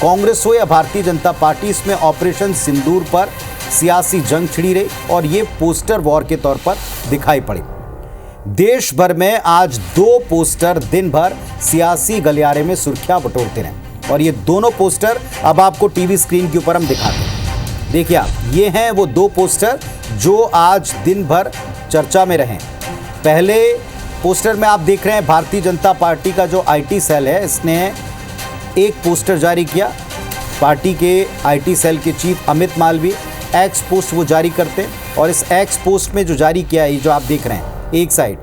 कांग्रेस हो या भारतीय जनता पार्टी, इसमें ऑपरेशन सिंदूर पर सियासी जंग छिड़ी रही और ये पोस्टर वॉर के तौर पर दिखाई पड़े। देश भर में आज 2 पोस्टर दिन भर सियासी गलियारे में सुर्खियां बटोरते रहे और ये दोनों पोस्टर अब आपको टीवी स्क्रीन के ऊपर हम दिखाते हैं। देखिए आप, ये हैं वो 2 पोस्टर जो आज दिन भर चर्चा में रहे। पहले पोस्टर में आप देख रहे हैं भारतीय जनता पार्टी का जो आईटी सेल है, इसने एक पोस्टर जारी किया। पार्टी के आईटी सेल के chief Amit Malviya x post वो जारी करते हैं और इस एक्स पोस्ट में जो जारी किया है, जो आप देख रहे हैं एक साइड,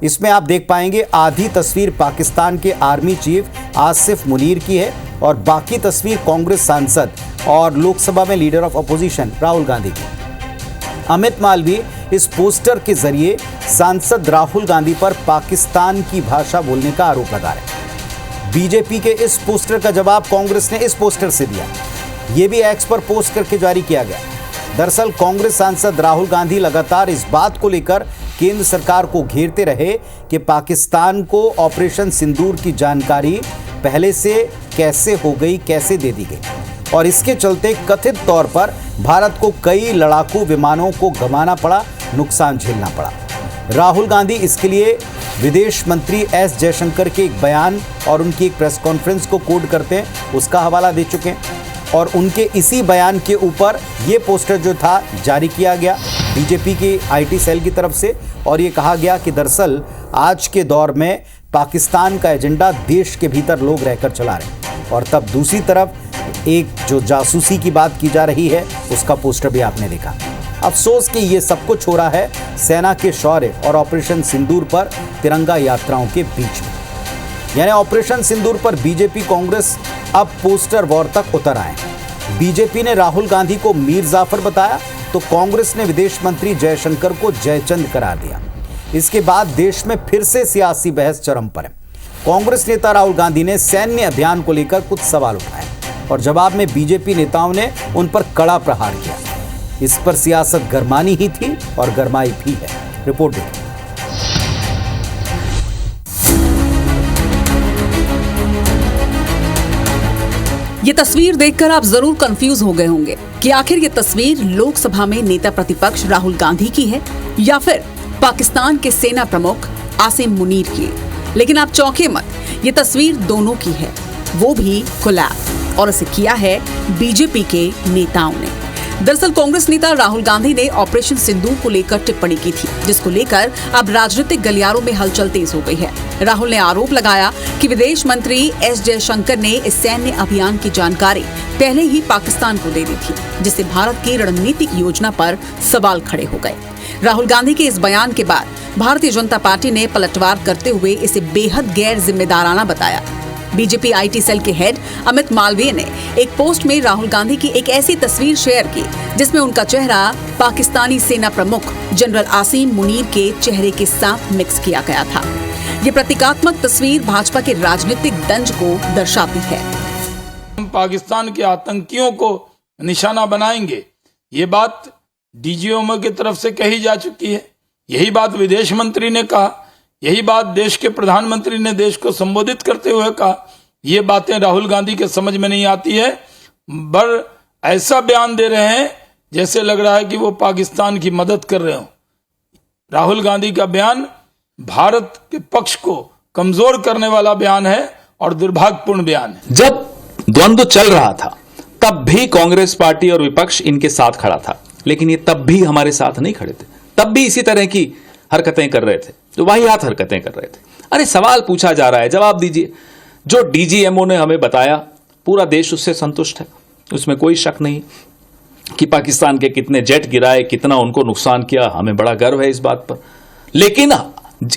इसमें आप देख पाएंगे आधी तस्वीर पाकिस्तान के आर्मी चीफ आसिफ मुनीर की है और बाकी तस्वीर कांग्रेस सांसद और लोकसभा में leader of opposition Rahul Gandhi की। अमित मालवीय इस पोस्टर के जरिए सांसद राहुल गांधी पर पाकिस्तान की भाषा बोलने का आरोप लगा रहे हैं। बीजेपी के इस पोस्टर का जवाब कांग्रेस ने इस पोस्टर से दिया। यह भी एक्स पर पोस्ट करके जारी किया गया। दरअसल कांग्रेस सांसद राहुल गांधी लगातार इस बात को लेकर केंद्र सरकार को घेरते रहे कि पाकिस्तान को ऑपरेशन सिंदूर की जानकारी पहले से कैसे हो गई, कैसे दे दी गई और इसके चलते कथित तौर पर भारत को कई लड़ाकू विमानों को गंवाना पड़ा, नुकसान झेलना पड़ा। राहुल गांधी इसके लिए विदेश मंत्री एस जयशंकर के एक बयान और उनकी एक प्रेस कॉन्फ्रेंस को कोट करते हैं, उसका हवाला दे चुके हैं और उनके इसी बयान के ऊपर ये पोस्टर जो था जारी किया गया बीजेपी की आईटी सेल की तरफ से और ये कहा गया कि दरअसल आज के दौर में पाकिस्तान का एजेंडा देश के भीतर लोग रहकर चला रहे हैं। और तब दूसरी तरफ एक जो जासूसी की बात की जा रही है, उसका पोस्टर भी आपने देखा। अफसोस कि ये सब कुछ हो रहा है सेना के शौर्य और ऑपरेशन सिंदूर पर तिरंगा यात्राओं के बीच में। यानी ऑपरेशन सिंदूर पर बीजेपी कांग्रेस अब पोस्टर वॉर तक उतर आए। बीजेपी ने राहुल गांधी को मीर जाफर बताया तो कांग्रेस ने विदेश मंत्री जयशंकर को जयचंद करार दिया। इसके बाद देश में फिर से सियासी बहस चरम पर है। कांग्रेस नेता राहुल गांधी ने सैन्य अभियान को लेकर कुछ सवाल उठाए और जवाब में बीजेपी नेताओं ने उन पर कड़ा प्रहार किया। इस पर सियासत गरमानी ही थी और गरमाई भी है। रिपोर्ट देखिए। ये तस्वीर देखकर आप जरूर कंफ्यूज हो गए होंगे कि आखिर ये तस्वीर लोकसभा में नेता प्रतिपक्ष राहुल गांधी की है या फिर पाकिस्तान के सेना प्रमुख आसिम मुनीर की। लेकिन आप चौंके मत, ये तस्वीर दोनों की है, वो भी कोलैब, और इसे किया है बीजेपी के नेताओं ने। दरअसल कांग्रेस नेता राहुल गांधी ने ऑपरेशन सिंदूर को लेकर टिप्पणी की थी, जिसको लेकर अब राजनीतिक गलियारों में हलचल तेज हो गई है। राहुल ने आरोप लगाया कि विदेश मंत्री एस जयशंकर ने इस सैन्य अभियान की जानकारी पहले ही पाकिस्तान को दे दी थी, जिससे भारत की रणनीतिक योजना पर सवाल खड़े हो गए। राहुल गांधी के इस बयान के बाद भारतीय जनता पार्टी ने पलटवार करते हुए इसे बेहद गैर जिम्मेदाराना बताया। बीजेपी आईटी सेल के हेड अमित मालवीय ने एक पोस्ट में राहुल गांधी की एक ऐसी तस्वीर शेयर की जिसमें उनका चेहरा पाकिस्तानी सेना प्रमुख जनरल आसिम मुनीर के चेहरे के साथ मिक्स किया गया था। ये प्रतीकात्मक तस्वीर भाजपा के राजनीतिक दंज को दर्शाती है। हम पाकिस्तान के आतंकियों को निशाना बनाएंगे, ये बात डीजीएमओ की तरफ से कही जा चुकी है। यही बात विदेश मंत्री ने कहा, यही बात देश के प्रधानमंत्री ने देश को संबोधित करते हुए कहा। ये बातें राहुल गांधी के समझ में नहीं आती है, पर ऐसा बयान दे रहे हैं जैसे लग रहा है कि वो पाकिस्तान की मदद कर रहे हो। राहुल गांधी का बयान भारत के पक्ष को कमजोर करने वाला बयान है और दुर्भाग्यपूर्ण बयान है। जब द्वंद्व चल रहा था तब भी कांग्रेस पार्टी और विपक्ष इनके साथ खड़ा था, लेकिन ये तब भी हमारे साथ नहीं खड़े थे। तब भी इसी तरह की हरकतें कर रहे थे, जो वाहियात हरकतें कर रहे थे। अरे सवाल पूछा जा रहा है, जवाब दीजिए। जो डीजीएमओ ने हमें बताया, पूरा देश उससे संतुष्ट है, उसमें कोई शक नहीं कि पाकिस्तान के कितने जेट गिराए, कितना उनको नुकसान किया, हमें बड़ा गर्व है इस बात पर। लेकिन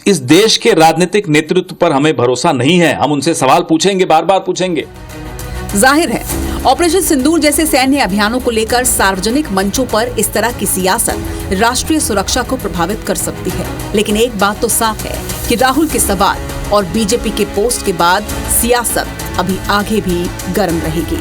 इस देश के राजनीतिक नेतृत्व पर हमें भरोसा नहीं है। हम उनसे सवाल पूछेंगे, बार बार पूछेंगे। जाहिर है ऑपरेशन सिंदूर जैसे सैन्य अभियानों को लेकर सार्वजनिक मंचों पर इस तरह की सियासत राष्ट्रीय सुरक्षा को प्रभावित कर सकती है। लेकिन एक बात तो साफ है कि राहुल के सवाल और बीजेपी के पोस्ट के बाद सियासत अभी आगे भी गर्म रहेगी।